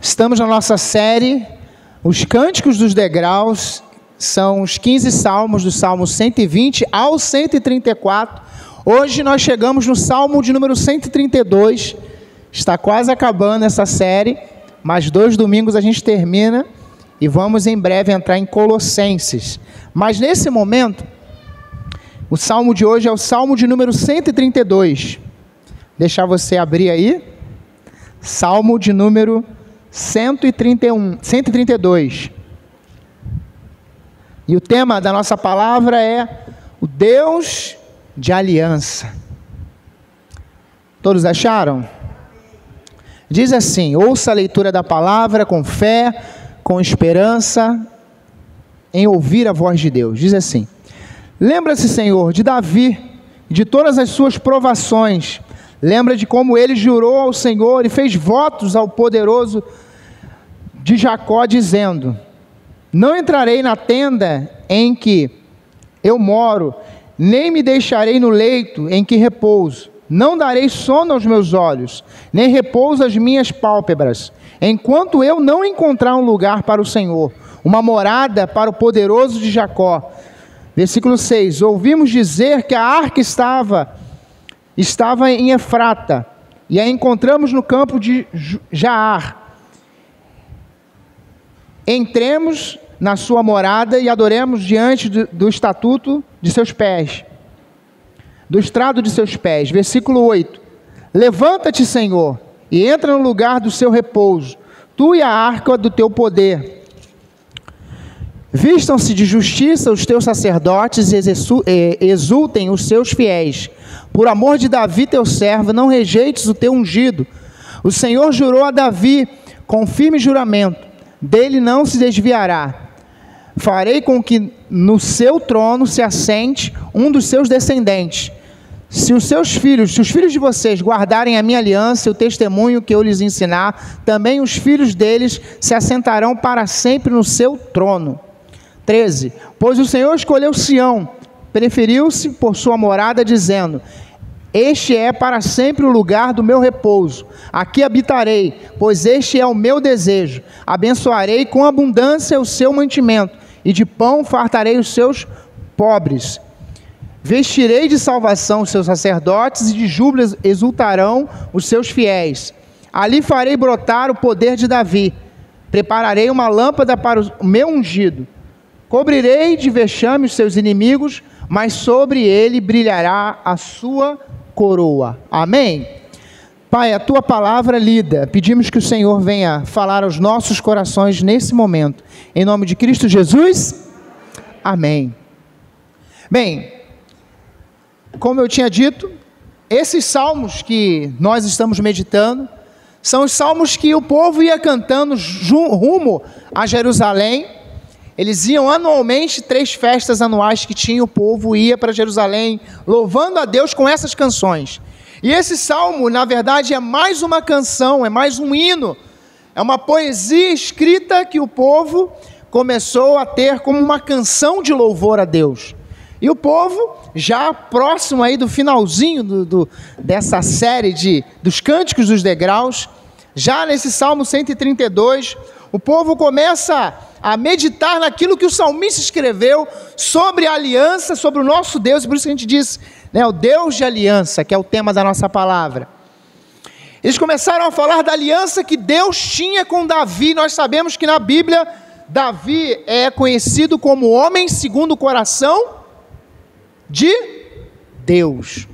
Estamos na nossa série, os Cânticos dos Degraus, são os 15 salmos, do Salmo 120 ao 134. Hoje nós chegamos no Salmo de número 132, está quase acabando essa série, mais 2 domingos a gente termina e vamos em breve entrar em Colossenses. Mas nesse momento, o Salmo de hoje é o Salmo de número 132. Deixar você abrir aí, Salmo de número 132. E o tema da nossa palavra é o Deus de aliança. Todos acharam? Diz assim: ouça a leitura da palavra com fé, com esperança, em ouvir a voz de Deus. Diz assim: lembra-se, Senhor, de Davi, de todas as suas provações. Lembra de como ele jurou ao Senhor e fez votos ao poderoso de Jacó, dizendo: não entrarei na tenda em que eu moro, nem me deixarei no leito em que repouso. Não darei sono aos meus olhos, nem repouso às minhas pálpebras, enquanto eu não encontrar um lugar para o Senhor, uma morada para o poderoso de Jacó. Versículo 6, ouvimos dizer que a arca estava em Efrata, e a encontramos no campo de Jaar. Entremos na sua morada e adoremos diante do estatuto de seus pés, do estrado de seus pés. Versículo 8, levanta-te, Senhor, e entra no lugar do seu repouso, tu e a arca do teu poder. Vistam-se de justiça os teus sacerdotes e exultem os seus fiéis. Por amor de Davi teu servo, não rejeites o teu ungido. O Senhor jurou a Davi com firme juramento, dele não se desviará. Farei com que no seu trono se assente um dos seus descendentes. Se os filhos de vocês guardarem a minha aliança e o testemunho que eu lhes ensinar, também os filhos deles se assentarão para sempre no seu trono. 13. Pois o Senhor escolheu Sião, preferiu-se por sua morada, dizendo: este é para sempre o lugar do meu repouso. Aqui habitarei, pois este é o meu desejo. Abençoarei com abundância o seu mantimento, e de pão fartarei os seus pobres. Vestirei de salvação os seus sacerdotes, e de júbilo exultarão os seus fiéis. Ali farei brotar o poder de Davi. Prepararei uma lâmpada para o meu ungido. Cobrirei de vexame os seus inimigos, mas sobre ele brilhará a sua coroa. Amém? Pai, a tua palavra lida, pedimos que o Senhor venha falar aos nossos corações nesse momento. Em nome de Cristo Jesus, amém. Bem, como eu tinha dito, esses salmos que nós estamos meditando, são os salmos que o povo ia cantando rumo a Jerusalém. Eles iam anualmente, 3 festas anuais que tinha, o povo ia para Jerusalém, louvando a Deus com essas canções. E esse salmo, na verdade, é mais uma canção, é mais um hino, é uma poesia escrita que o povo começou a ter como uma canção de louvor a Deus. E o povo, já próximo aí do finalzinho dessa série dos Cânticos dos Degraus, já nesse Salmo 132, o povo começa a meditar naquilo que o salmista escreveu sobre a aliança, sobre o nosso Deus, e por isso que a gente diz, o Deus de aliança, que é o tema da nossa palavra. Eles começaram a falar da aliança que Deus tinha com Davi. Nós sabemos que na Bíblia, Davi é conhecido como homem segundo o coração de Deus.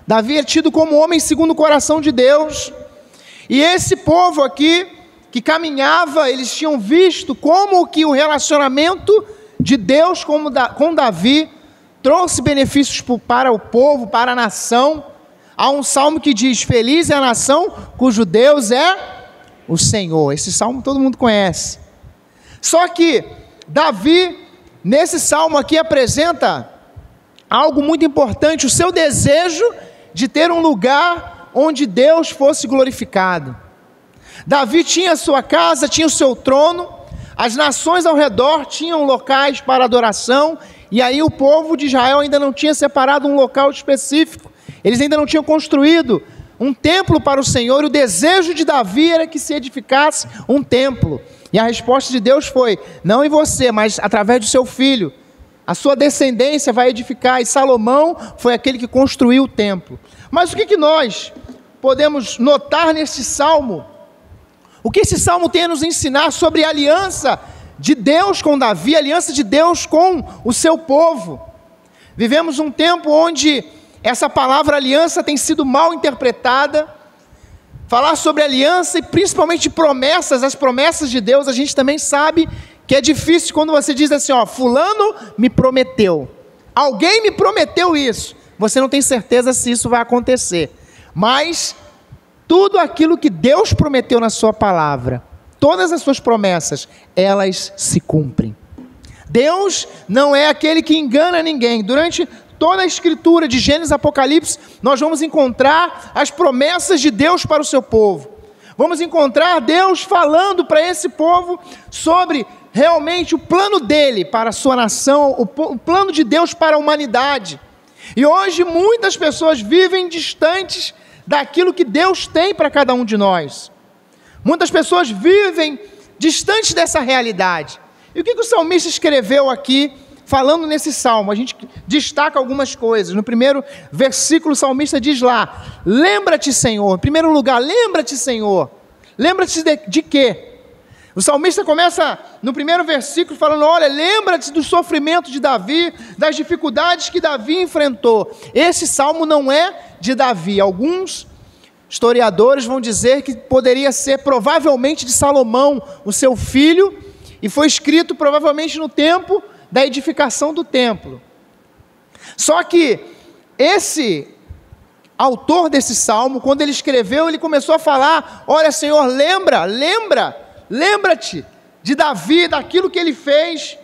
Davi é tido como homem segundo o coração de Deus, e esse povo aqui, que caminhava, eles tinham visto como que o relacionamento de Deus com Davi trouxe benefícios para o povo, para a nação. Há um salmo que diz: feliz é a nação cujo Deus é o Senhor. Esse salmo todo mundo conhece. Só que Davi, nesse salmo aqui, apresenta algo muito importante, o seu desejo de ter um lugar onde Deus fosse glorificado. Davi tinha a sua casa, tinha o seu trono, as nações ao redor tinham locais para adoração, e aí o povo de Israel ainda não tinha separado um local específico, eles ainda não tinham construído um templo para o Senhor, e o desejo de Davi era que se edificasse um templo. E a resposta de Deus foi: não em você, mas através do seu filho. A sua descendência vai edificar. E Salomão foi aquele que construiu o templo. Mas o que nós podemos notar neste salmo? O que esse salmo tem a nos ensinar sobre a aliança de Deus com Davi, a aliança de Deus com o seu povo? Vivemos um tempo onde essa palavra aliança tem sido mal interpretada. Falar sobre aliança e principalmente promessas, as promessas de Deus, a gente também sabe que é difícil quando você diz assim, ó, fulano me prometeu, alguém me prometeu isso. Você não tem certeza se isso vai acontecer, mas tudo aquilo que Deus prometeu na sua palavra, todas as suas promessas, elas se cumprem. Deus não é aquele que engana ninguém. Durante toda a escritura de Gênesis e Apocalipse, nós vamos encontrar as promessas de Deus para o seu povo. Vamos encontrar Deus falando para esse povo sobre realmente o plano dele para a sua nação, o plano de Deus para a humanidade. E hoje muitas pessoas vivem distantes daquilo que Deus tem para cada um de nós. Muitas pessoas vivem distantes dessa realidade. E o que o salmista escreveu aqui, falando nesse salmo? A gente destaca algumas coisas. No primeiro versículo, o salmista diz lá: lembra-te, Senhor. Em primeiro lugar, lembra-te, Senhor. Lembra-te de quê? O salmista começa no primeiro versículo falando: olha, lembra-te do sofrimento de Davi, das dificuldades que Davi enfrentou. Esse salmo não é de Davi. Alguns historiadores vão dizer que poderia ser provavelmente de Salomão, o seu filho, e foi escrito provavelmente no tempo da edificação do templo. Só que esse autor desse salmo, quando ele escreveu, ele começou a falar: olha, Senhor, lembra-te de Davi, daquilo que ele fez,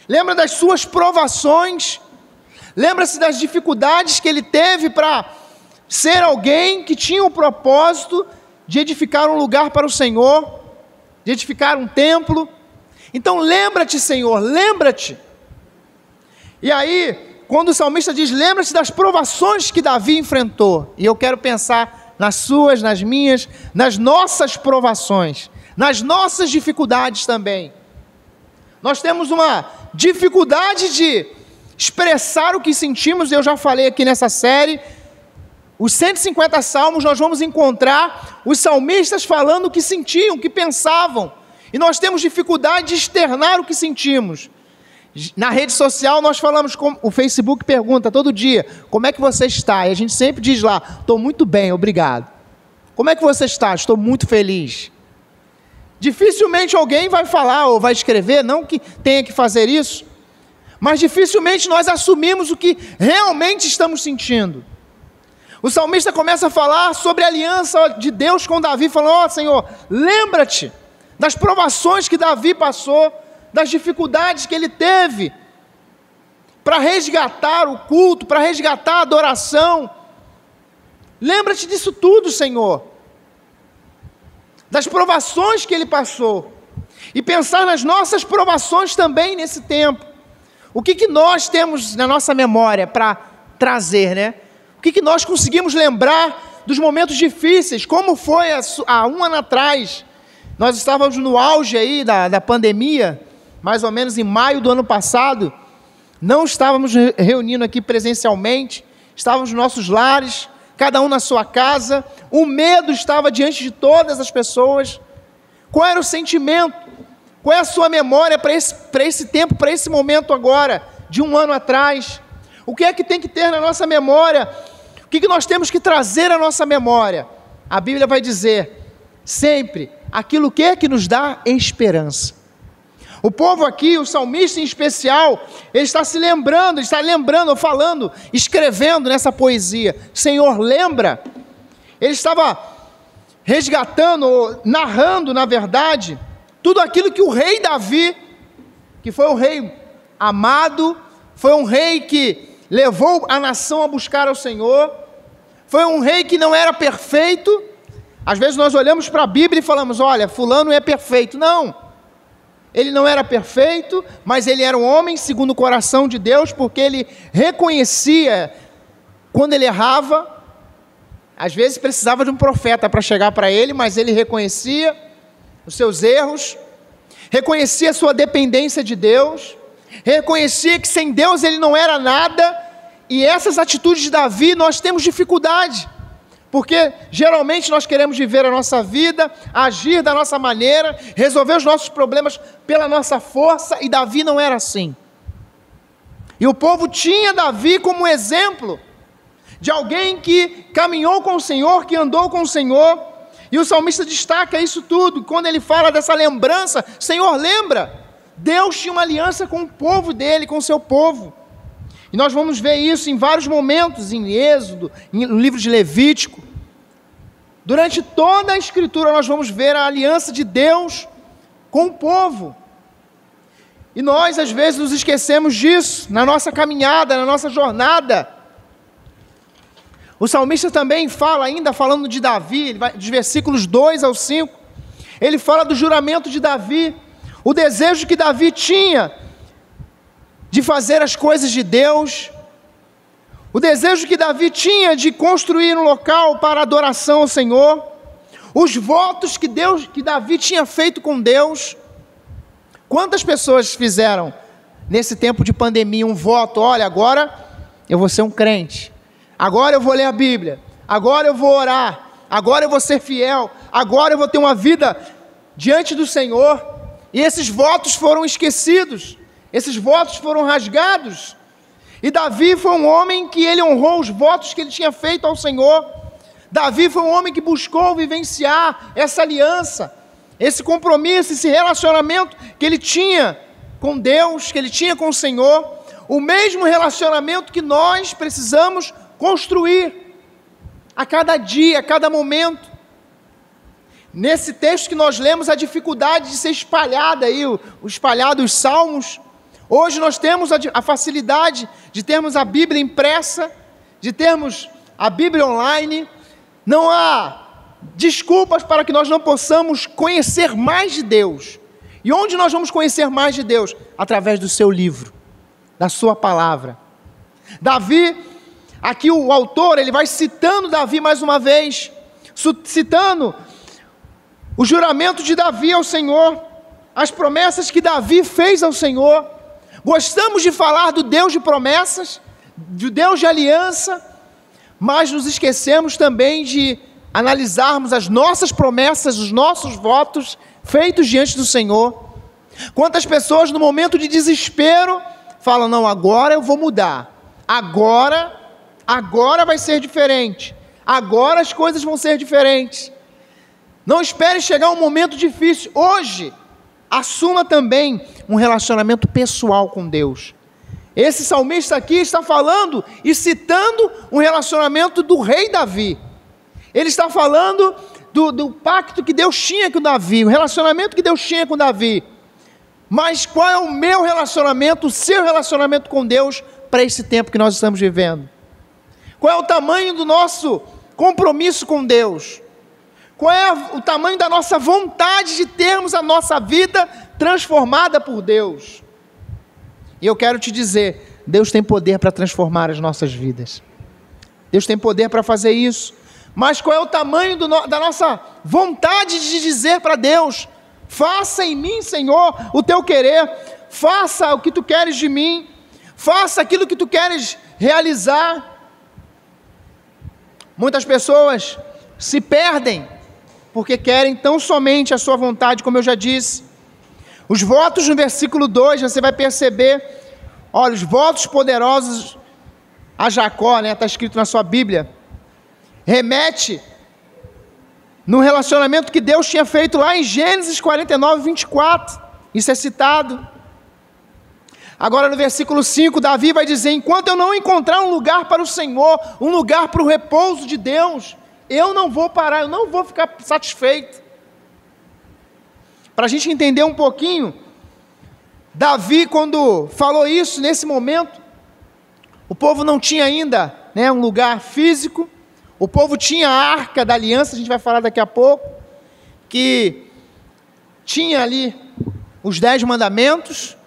lembra das suas provações, lembra-se das dificuldades que ele teve para ser alguém que tinha o propósito de edificar um lugar para o Senhor, de edificar um templo. Então lembra-te, Senhor, lembra-te. E aí, quando o salmista diz: lembra-te das provações que Davi enfrentou, e eu quero pensar nas suas, nas minhas, nas nossas provações, nas nossas dificuldades também. Nós temos uma dificuldade de expressar o que sentimos. Eu já falei aqui nessa série, os 150 salmos, nós vamos encontrar os salmistas falando o que sentiam, o que pensavam, e nós temos dificuldade de externar o que sentimos. Na rede social nós falamos, o Facebook pergunta todo dia: como é que você está? E a gente sempre diz lá: estou muito bem, obrigado. Como é que você está? Estou muito feliz. Dificilmente alguém vai falar ou vai escrever, não que tenha que fazer isso, mas dificilmente nós assumimos o que realmente estamos sentindo. O salmista começa a falar sobre a aliança de Deus com Davi, falando: ó, Senhor, lembra-te das provações que Davi passou, das dificuldades que ele teve para resgatar o culto, para resgatar a adoração. Lembra-te disso tudo, Senhor, das provações que ele passou, e pensar nas nossas provações também nesse tempo. O que nós temos na nossa memória para trazer, né? O que nós conseguimos lembrar dos momentos difíceis, como foi há um ano atrás. Nós estávamos no auge aí da pandemia, mais ou menos em maio do ano passado. Não estávamos reunindo aqui presencialmente, estávamos nos nossos lares, cada um na sua casa. O medo estava diante de todas as pessoas. Qual era o sentimento? Qual é a sua memória para esse tempo, para esse momento agora, de um ano atrás? O que é que tem que ter na nossa memória? O que nós temos que trazer à nossa memória? A Bíblia vai dizer sempre aquilo que nos dá esperança. O povo aqui, o salmista em especial, ele está se lembrando, falando, escrevendo nessa poesia: Senhor, lembra. Ele estava resgatando, narrando, na verdade, tudo aquilo que o rei Davi, que foi um rei amado, foi um rei que levou a nação a buscar ao Senhor, foi um rei que não era perfeito. Às vezes nós olhamos para a Bíblia e falamos: olha, fulano é perfeito. Não, ele não era perfeito, mas ele era um homem segundo o coração de Deus, porque ele reconhecia quando ele errava. Às vezes precisava de um profeta para chegar para ele, mas ele reconhecia os seus erros, reconhecia a sua dependência de Deus, reconhecia que sem Deus ele não era nada. E essas atitudes de Davi nós temos dificuldade, porque geralmente nós queremos viver a nossa vida, agir da nossa maneira, resolver os nossos problemas pela nossa força, e Davi não era assim. E o povo tinha Davi como exemplo de alguém que caminhou com o Senhor, que andou com o Senhor, e o salmista destaca isso tudo, quando ele fala dessa lembrança. Senhor, lembra, Deus tinha uma aliança com o povo dele, com o seu povo, e nós vamos ver isso em vários momentos, em Êxodo, no livro de Levítico. Durante toda a Escritura nós vamos ver a aliança de Deus com o povo, e nós às vezes nos esquecemos disso, na nossa caminhada, na nossa jornada. O salmista também fala, ainda falando de Davi, ele vai, dos versículos 2 ao 5, ele fala do juramento de Davi, o desejo que Davi tinha de fazer as coisas de Deus, o desejo que Davi tinha de construir um local para adoração ao Senhor, os votos que Davi tinha feito com Deus. Quantas pessoas fizeram nesse tempo de pandemia um voto? Olha, agora eu vou ser um crente, agora eu vou ler a Bíblia, agora eu vou orar, agora eu vou ser fiel, agora eu vou ter uma vida diante do Senhor. E esses votos foram esquecidos, esses votos foram rasgados. E Davi foi um homem que ele honrou os votos que ele tinha feito ao Senhor. Davi foi um homem que buscou vivenciar essa aliança, esse compromisso, esse relacionamento que ele tinha com Deus, que ele tinha com o Senhor, o mesmo relacionamento que nós precisamos construir a cada dia, a cada momento. Nesse texto que nós lemos, a dificuldade de ser espalhada aí, espalhado os salmos. Hoje nós temos a facilidade de termos a Bíblia impressa, de termos a Bíblia online. Não há desculpas para que nós não possamos conhecer mais de Deus. E onde nós vamos conhecer mais de Deus? Através do seu livro, da sua palavra. Davi, aqui o autor, ele vai citando Davi mais uma vez, citando o juramento de Davi ao Senhor, as promessas que Davi fez ao Senhor. Gostamos de falar do Deus de promessas, do Deus de aliança, mas nos esquecemos também de analisarmos as nossas promessas, os nossos votos feitos diante do Senhor. Quantas pessoas no momento de desespero falam: não, agora eu vou mudar, agora vai ser diferente, agora as coisas vão ser diferentes. Não espere chegar um momento difícil. Hoje, assuma também um relacionamento pessoal com Deus. Esse salmista aqui está falando e citando um relacionamento do rei Davi. Ele está falando do pacto que Deus tinha com Davi, o relacionamento que Deus tinha com Davi. Mas qual é o meu relacionamento, o seu relacionamento com Deus para esse tempo que nós estamos vivendo? Qual é o tamanho do nosso compromisso com Deus? Qual é o tamanho da nossa vontade de termos a nossa vida transformada por Deus? E eu quero te dizer, Deus tem poder para transformar as nossas vidas. Deus tem poder para fazer isso. Mas qual é o tamanho da nossa vontade de dizer para Deus: faça em mim, Senhor, o teu querer, faça o que tu queres de mim, faça aquilo que tu queres realizar. Muitas pessoas se perdem porque querem tão somente a sua vontade, como eu já disse. Os votos no versículo 2, você vai perceber, olha, os votos poderosos a Jacó, está escrito na sua Bíblia, remete no relacionamento que Deus tinha feito lá em Gênesis 49, 24, isso é citado. Agora no versículo 5, Davi vai dizer: enquanto eu não encontrar um lugar para o Senhor, um lugar para o repouso de Deus, eu não vou parar, eu não vou ficar satisfeito. Para a gente entender um pouquinho, Davi, quando falou isso, nesse momento, o povo não tinha ainda um lugar físico, o povo tinha a arca da aliança, a gente vai falar daqui a pouco, que tinha ali os 10 mandamentos,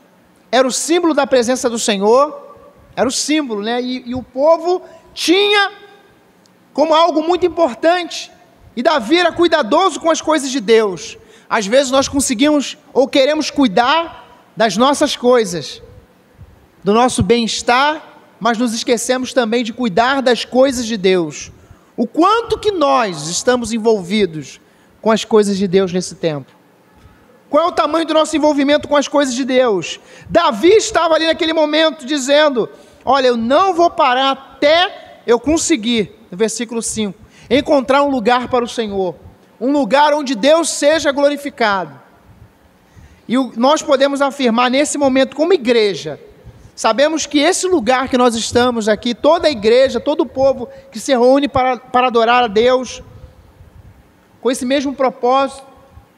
era o símbolo da presença do Senhor, era o símbolo, e o povo tinha como algo muito importante. E Davi era cuidadoso com as coisas de Deus. Às vezes nós conseguimos ou queremos cuidar das nossas coisas, do nosso bem-estar, mas nos esquecemos também de cuidar das coisas de Deus. O quanto que nós estamos envolvidos com as coisas de Deus nesse tempo? Qual é o tamanho do nosso envolvimento com as coisas de Deus? Davi estava ali naquele momento dizendo: olha, eu não vou parar até eu conseguir, no versículo 5, encontrar um lugar para o Senhor, um lugar onde Deus seja glorificado. E nós podemos afirmar nesse momento, como igreja, sabemos que esse lugar que nós estamos aqui, toda a igreja, todo o povo que se reúne para adorar a Deus, com esse mesmo propósito,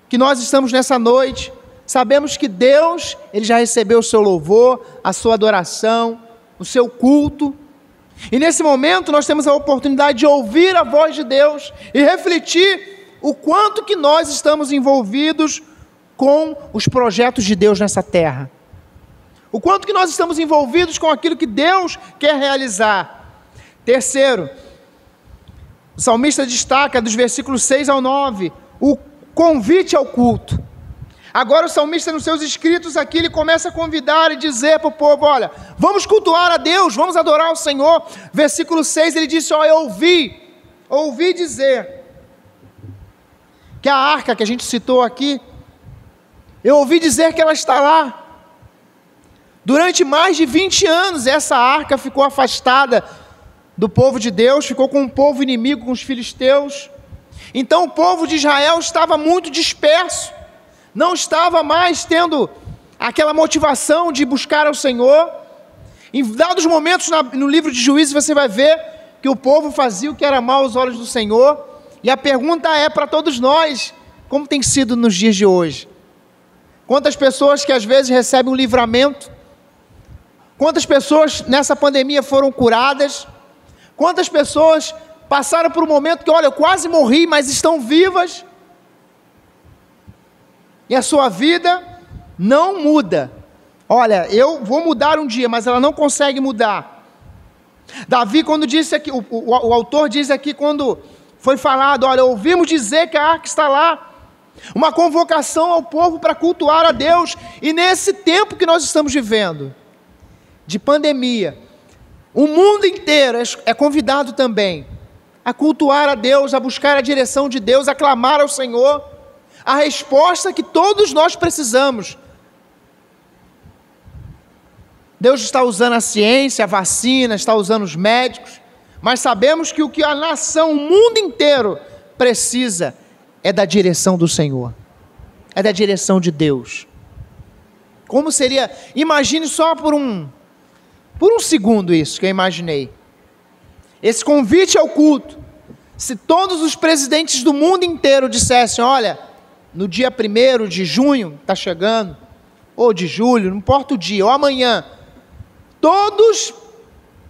que nós estamos nessa noite, sabemos que Deus, Ele já recebeu o seu louvor, a sua adoração, o seu culto, e nesse momento nós temos a oportunidade de ouvir a voz de Deus e refletir o quanto que nós estamos envolvidos com os projetos de Deus nessa terra, o quanto que nós estamos envolvidos com aquilo que Deus quer realizar. Terceiro, o salmista destaca dos versículos 6 ao 9, o convite ao culto. Agora o salmista, nos seus escritos aqui, ele começa a convidar e dizer para o povo: olha, vamos cultuar a Deus, vamos adorar o Senhor. Versículo 6, ele disse: olha, eu ouvi dizer que a arca que a gente citou aqui, eu ouvi dizer que ela está lá. Durante mais de 20 anos, essa arca ficou afastada do povo de Deus, ficou com um povo inimigo, com os filisteus. Então o povo de Israel estava muito disperso, não estava mais tendo aquela motivação de buscar ao Senhor. Em dados momentos no livro de Juízes você vai ver que o povo fazia o que era mal aos olhos do Senhor. E a pergunta é para todos nós: como tem sido nos dias de hoje? Quantas pessoas que às vezes recebem um livramento? Quantas pessoas nessa pandemia foram curadas? Quantas pessoas passaram por um momento que, olha, eu quase morri, mas estão vivas? E a sua vida não muda. Olha, eu vou mudar um dia, mas ela não consegue mudar. Davi, quando disse aqui, o autor diz aqui, quando foi falado: olha, ouvimos dizer que a arca está lá. Uma convocação ao povo para cultuar a Deus. E nesse tempo que nós estamos vivendo, de pandemia, o mundo inteiro é convidado também a cultuar a Deus, a buscar a direção de Deus, a clamar ao Senhor, a resposta que todos nós precisamos. Deus está usando a ciência, a vacina, está usando os médicos, mas sabemos que o que a nação, o mundo inteiro precisa é da direção do Senhor, é da direção de Deus. Como seria, imagine só por um segundo isso que eu imaginei, esse convite ao culto, se todos os presidentes do mundo inteiro dissessem: olha, no dia 1º de junho, está chegando, ou de julho, não importa o dia, ou amanhã, todos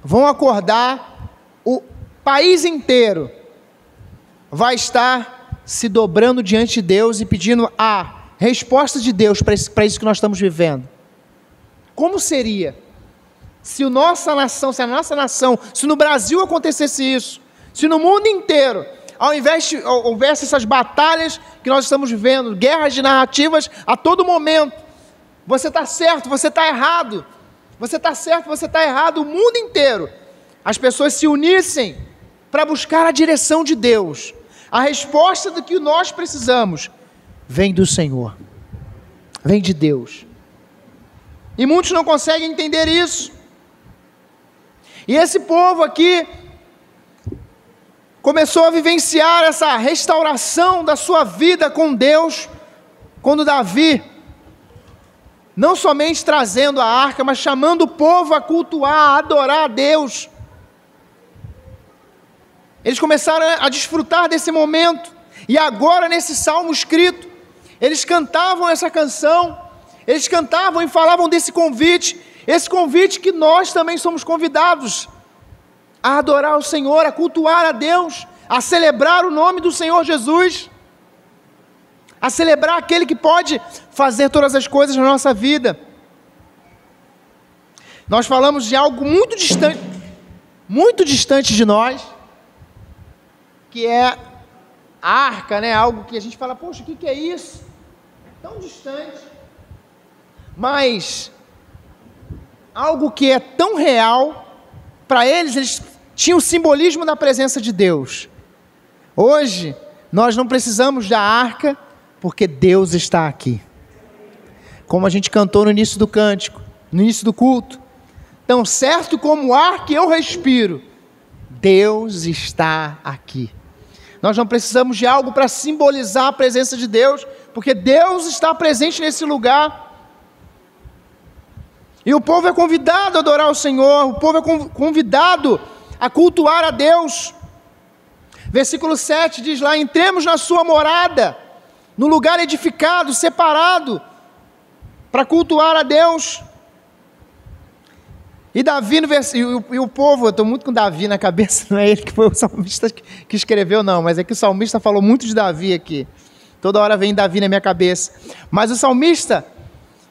vão acordar, o país inteiro vai estar se dobrando diante de Deus e pedindo a resposta de Deus para isso que nós estamos vivendo. Como seria se a nossa nação, se no Brasil acontecesse isso, se no mundo inteiro, ao invés de houvesse essas batalhas que nós estamos vivendo, guerras de narrativas a todo momento, você está certo, você está errado, você está certo, você está errado, o mundo inteiro, as pessoas se unissem para buscar a direção de Deus, a resposta do que nós precisamos, vem do Senhor, vem de Deus. E muitos não conseguem entender isso. E esse povo aqui começou a vivenciar essa restauração da sua vida com Deus, quando Davi, não somente trazendo a arca, mas chamando o povo a cultuar, a adorar a Deus. Eles começaram a desfrutar desse momento, e agora nesse salmo escrito, eles cantavam essa canção, eles cantavam e falavam desse convite, esse convite que nós também somos convidados a adorar o Senhor, a cultuar a Deus, a celebrar o nome do Senhor Jesus, a celebrar aquele que pode fazer todas as coisas na nossa vida. Nós falamos de algo muito distante de nós, que é a arca, né? Algo que a gente fala, poxa, o que é isso? Tão distante. Mas algo que é tão real, para eles tinham o simbolismo da presença de Deus. Hoje, nós não precisamos da arca, porque Deus está aqui. Como a gente cantou no início do cântico, no início do culto. Tão certo como o ar que eu respiro, Deus está aqui. Nós não precisamos de algo para simbolizar a presença de Deus, porque Deus está presente nesse lugar. E o povo é convidado a adorar o Senhor, o povo é convidado a cultuar a Deus. Versículo 7 diz lá, entremos na sua morada, no lugar edificado, separado, para cultuar a Deus. E Davi, e o povo, eu estou muito com Davi na cabeça, não é ele que foi o salmista que escreveu, não, mas é que o salmista falou muito de Davi aqui. Toda hora vem Davi na minha cabeça. Mas o salmista,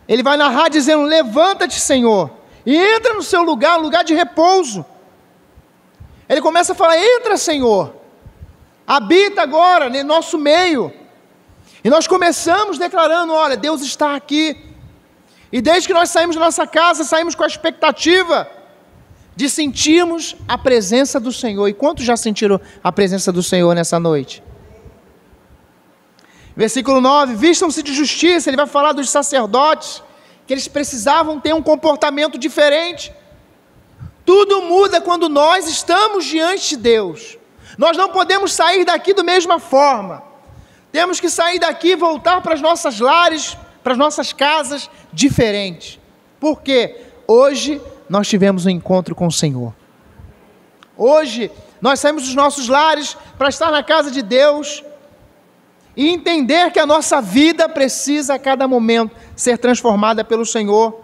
ele vai narrar dizendo, levanta-te, Senhor, e entra no seu lugar, um lugar de repouso. Ele começa a falar, entra, Senhor, habita agora no nosso meio. E nós começamos declarando, olha, Deus está aqui. E desde que nós saímos da nossa casa, saímos com a expectativa de sentirmos a presença do Senhor. E quantos já sentiram a presença do Senhor nessa noite? Versículo 9, vistam-se de justiça, ele vai falar dos sacerdotes, que eles precisavam ter um comportamento diferente. Tudo muda quando nós estamos diante de Deus. Nós não podemos sair daqui da mesma forma. Temos que sair daqui e voltar para as nossas lares, para as nossas casas diferentes. Por quê? Hoje nós tivemos um encontro com o Senhor. Hoje nós saímos dos nossos lares para estar na casa de Deus e entender que a nossa vida precisa a cada momento ser transformada pelo Senhor.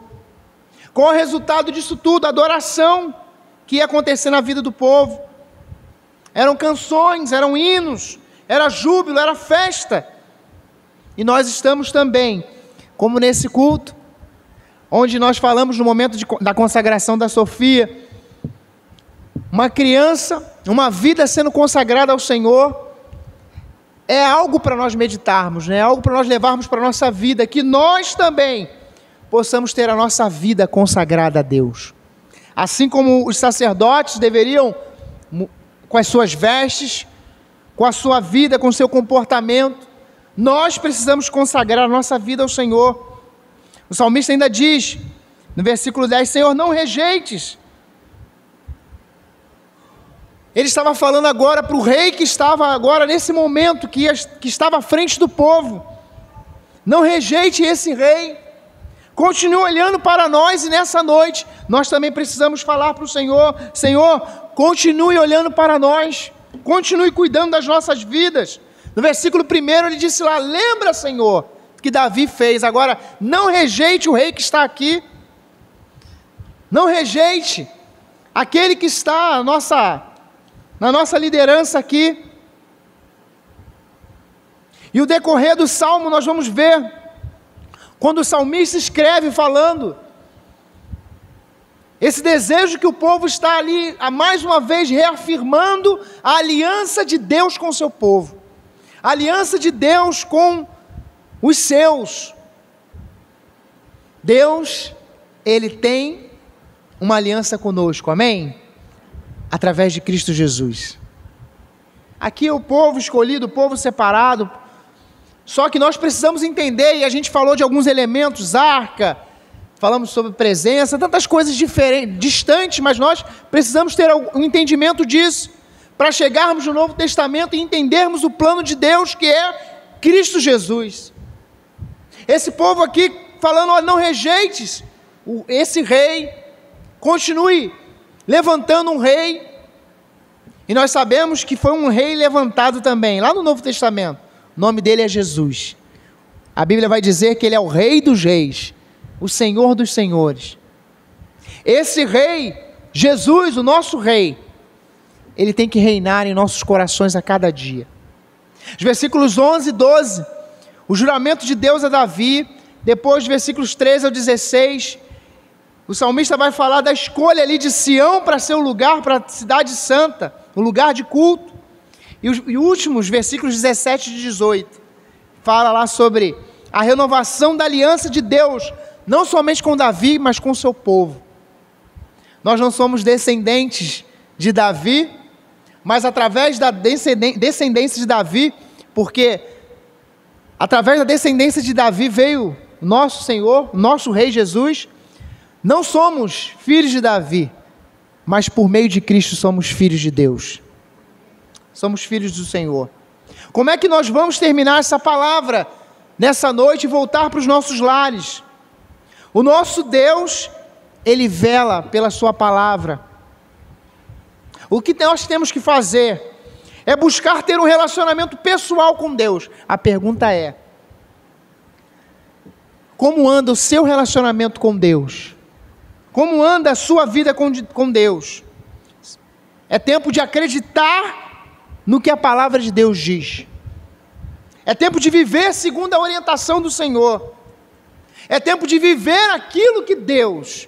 Qual é o resultado disso tudo? A adoração que ia acontecer na vida do povo. Eram canções, eram hinos, era júbilo, era festa. E nós estamos também, como nesse culto, onde nós falamos no momento da consagração da Sofia, uma criança, uma vida sendo consagrada ao Senhor, é algo para nós meditarmos, né? É algo para nós levarmos para a nossa vida, que nós também possamos ter a nossa vida consagrada a Deus. Assim como os sacerdotes deveriam, com as suas vestes, com a sua vida, com o seu comportamento, nós precisamos consagrar a nossa vida ao Senhor. O salmista ainda diz, no versículo 10, Senhor, não rejeites. Ele estava falando agora para o rei que estava agora nesse momento, que estava à frente do povo. Não rejeite esse rei. Continue olhando para nós e nessa noite, nós também precisamos falar para o Senhor, Senhor, continue olhando para nós, continue cuidando das nossas vidas. No versículo 1 ele disse lá, lembra, Senhor, que Davi fez. Agora, não rejeite o rei que está aqui. Não rejeite aquele que está na nossa liderança aqui. E o decorrer do salmo nós vamos ver, quando o salmista escreve falando, esse desejo que o povo está ali, mais uma vez reafirmando a aliança de Deus com o seu povo. A aliança de Deus com os seus. Deus, Ele tem uma aliança conosco, amém? Através de Cristo Jesus. Aqui é o povo escolhido, o povo separado. Só que nós precisamos entender, e a gente falou de alguns elementos, arca, falamos sobre presença, tantas coisas diferentes, distantes, mas nós precisamos ter um entendimento disso, para chegarmos no Novo Testamento e entendermos o plano de Deus, que é Cristo Jesus. Esse povo aqui falando, olha, não rejeites esse rei, continue levantando um rei, e nós sabemos que foi um rei levantado também, lá no Novo Testamento, o nome dele é Jesus. A Bíblia vai dizer que ele é o Rei dos Reis, o Senhor dos Senhores. Esse rei, Jesus, o nosso rei, ele tem que reinar em nossos corações a cada dia. Os versículos 11 e 12, o juramento de Deus a Davi, depois dos versículos 13 ao 16, o salmista vai falar da escolha ali de Sião para ser o lugar, para a cidade santa, o lugar de culto. E os últimos versículos 17 e 18, fala lá sobre a renovação da aliança de Deus, não somente com Davi, mas com o seu povo. Nós não somos descendentes de Davi, mas através da descendência de Davi, porque através da descendência de Davi veio nosso Senhor, nosso Rei Jesus. Não somos filhos de Davi, mas por meio de Cristo somos filhos de Deus. Somos filhos do Senhor. Como é que nós vamos terminar essa palavra nessa noite e voltar para os nossos lares? O nosso Deus, Ele vela pela sua palavra. O que nós temos que fazer é buscar ter um relacionamento pessoal com Deus. A pergunta é: como anda o seu relacionamento com Deus? Como anda a sua vida com Deus? É tempo de acreditar no que a palavra de Deus diz. É tempo de viver segundo a orientação do Senhor. É tempo de viver aquilo que Deus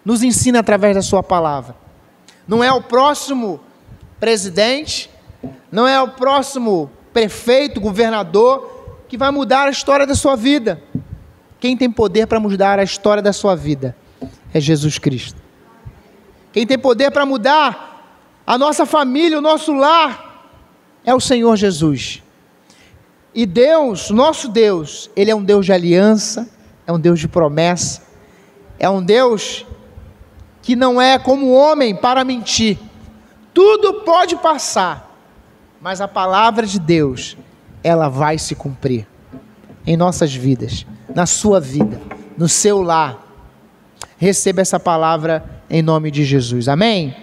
nos ensina através da sua palavra. Não é o próximo presidente, não é o próximo prefeito, governador, que vai mudar a história da sua vida. Quem tem poder para mudar a história da sua vida é Jesus Cristo. Quem tem poder para mudar a nossa família, o nosso lar, é o Senhor Jesus. E Deus, nosso Deus, Ele é um Deus de aliança, é um Deus de promessa, é um Deus que não é como o homem para mentir. Tudo pode passar, mas a palavra de Deus, ela vai se cumprir em nossas vidas, na sua vida, no seu lar. Receba essa palavra em nome de Jesus. Amém?